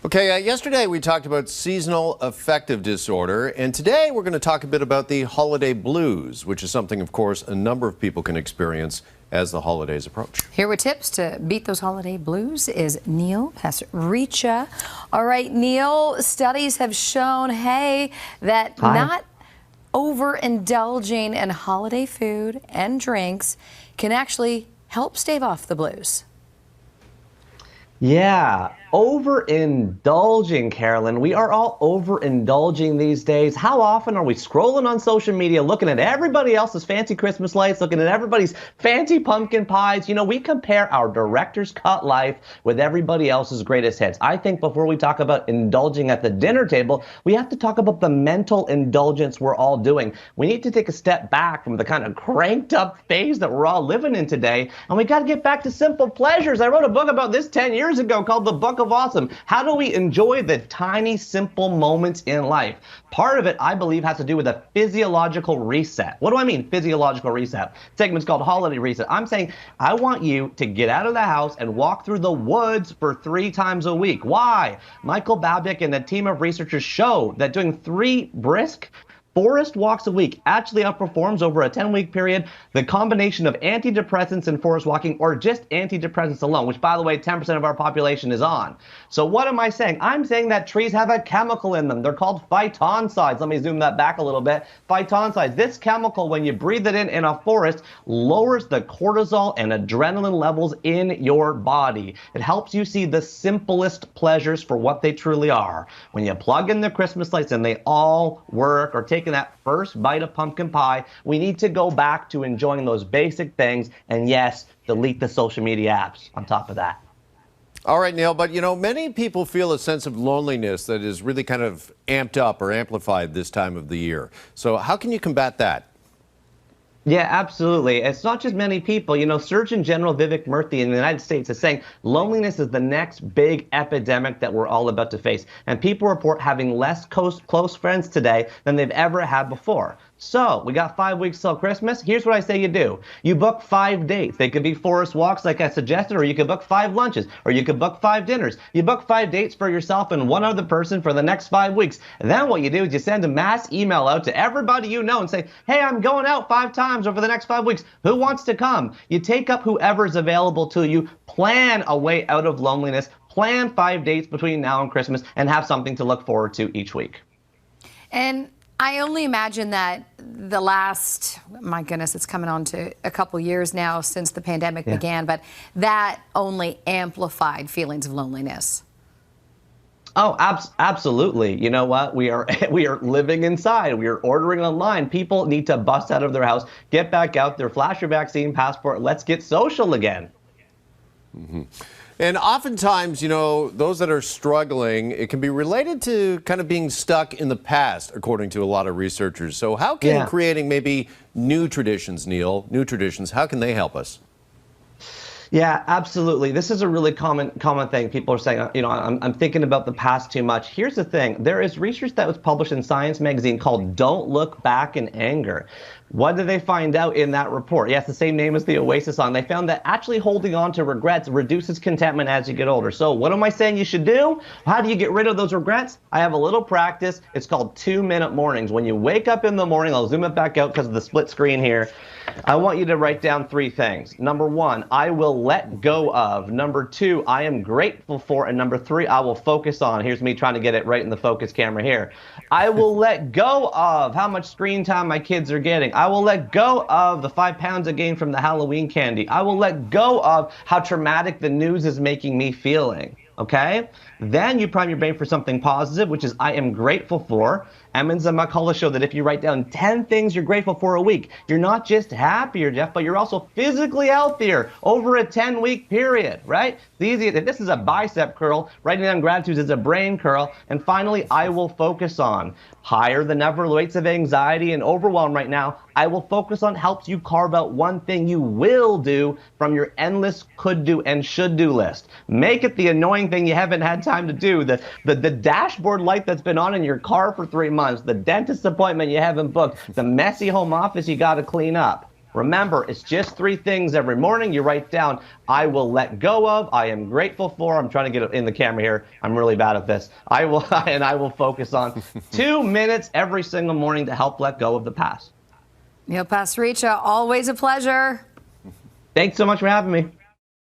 Okay, yesterday we talked about seasonal affective disorder, and today we're going to talk a bit about the holiday blues, which is something, of course, a number of people can experience as the holidays approach. Here with tips to beat those holiday blues is Neil Pasricha. All right, Neil, studies have shown, that not overindulging in holiday food and drinks can actually help stave off the blues. Yeah, overindulging, Carolyn. We are all overindulging these days. How often are we scrolling on social media, looking at everybody else's fancy Christmas lights, looking at everybody's fancy pumpkin pies? You know, we compare our director's cut life with everybody else's greatest hits. I think before we talk about indulging at the dinner table, we have to talk about the mental indulgence we're all doing. We need to take a step back from the kind of cranked up phase that we're all living in today, and we got to get back to simple pleasures. I wrote a book about this 10 years ago called The Book of Awesome. How do we enjoy the tiny, simple moments in life? Part of it, I believe, has to do with a physiological reset. What do I mean, physiological reset? Segment's called Holiday Reset. I'm saying I want you to get out of the house and walk through the woods for 3 times a week. Why? Michael Babick and a team of researchers show that doing 3 brisk forest walks a week actually outperforms over a 10-week period the combination of antidepressants and forest walking, or just antidepressants alone, which, by the way, 10% of our population is on. So what am I saying? I'm saying that trees have a chemical in them. They're called phytoncides. Let me zoom that back a little bit. Phytoncides. This chemical, when you breathe it in a forest, lowers the cortisol and adrenaline levels in your body. It helps you see the simplest pleasures for what they truly are. When you plug in the Christmas lights and they all work, or taking that first bite of pumpkin pie, we need to go back to enjoying those basic things, and yes, delete the social media apps on top of that. All right, Neil, but you know, many people feel a sense of loneliness that is really kind of amped up or amplified this time of the year. So how can you combat that? Yeah, absolutely. It's not just many people. You know, Surgeon General Vivek Murthy in the United States is saying loneliness is the next big epidemic that we're all about to face. And people report having less close friends today than they've ever had before. So we got 5 weeks till Christmas. Here's what I say you do. You book 5 dates. They could be forest walks like I suggested, or you could book 5 lunches, or you could book 5 dinners. You book 5 dates for yourself and one other person for the next 5 weeks. And then what you do is you send a mass email out to everybody you know and say, hey, I'm going out 5 times over the next 5 weeks. Who wants to come? You take up whoever's available to you, plan a way out of loneliness, plan 5 dates between now and Christmas, and have something to look forward to each week. And I only imagine that the last, my goodness, it's coming on to a couple years now since the pandemic began, but that only amplified feelings of loneliness. Oh, absolutely. You know what? We are living inside. We are ordering online. People need to bust out of their house, get back out there, flash your vaccine passport. Let's get social again. Mm-hmm. And oftentimes, you know, those that are struggling, it can be related to kind of being stuck in the past, according to a lot of researchers. So how can creating maybe new traditions, Neil, how can they help us? Yeah, absolutely. This is a really common thing. People are saying, you know, I'm thinking about the past too much. Here's the thing. There is research that was published in Science magazine called Don't Look Back in Anger. What did they find out in that report? Yes, the same name as the Oasis song. They found that actually holding on to regrets reduces contentment as you get older. So what am I saying you should do? How do you get rid of those regrets? I have a little practice. It's called 2-minute mornings. When you wake up in the morning, I'll zoom it back out because of the split screen here. I want you to write down 3 things. Number 1, I will let go of. Number 2, I am grateful for. And number 3, I will focus on. Here's me trying to get it right in the focus camera here. I will let go of how much screen time my kids are getting. I will let go of the 5 pounds I gained from the Halloween candy. I will let go of how traumatic the news is making me feeling. Okay? Then you prime your brain for something positive, which is I am grateful for. Emmons and McCullough show that if you write down 10 things you're grateful for a week, you're not just happier, Jeff, but you're also physically healthier over a 10-week period, right? It's easy. If this is a bicep curl, writing down gratitude is a brain curl. And finally, I will focus on. Higher than ever rates of anxiety and overwhelm right now. I will focus on helps you carve out one thing you will do from your endless could do and should do list. Make it the annoying thing you haven't had time to do, the dashboard light that's been on in your car for 3 months, the dentist appointment you haven't booked, the messy home office you got to clean up. Remember, it's just 3 things every morning. You write down, I will let go of, I am grateful for. I'm trying to get it in the camera here. I'm really bad at this. I will focus on 2 minutes every single morning to help let go of the past. Pasricha, always a pleasure. Thanks so much for having me.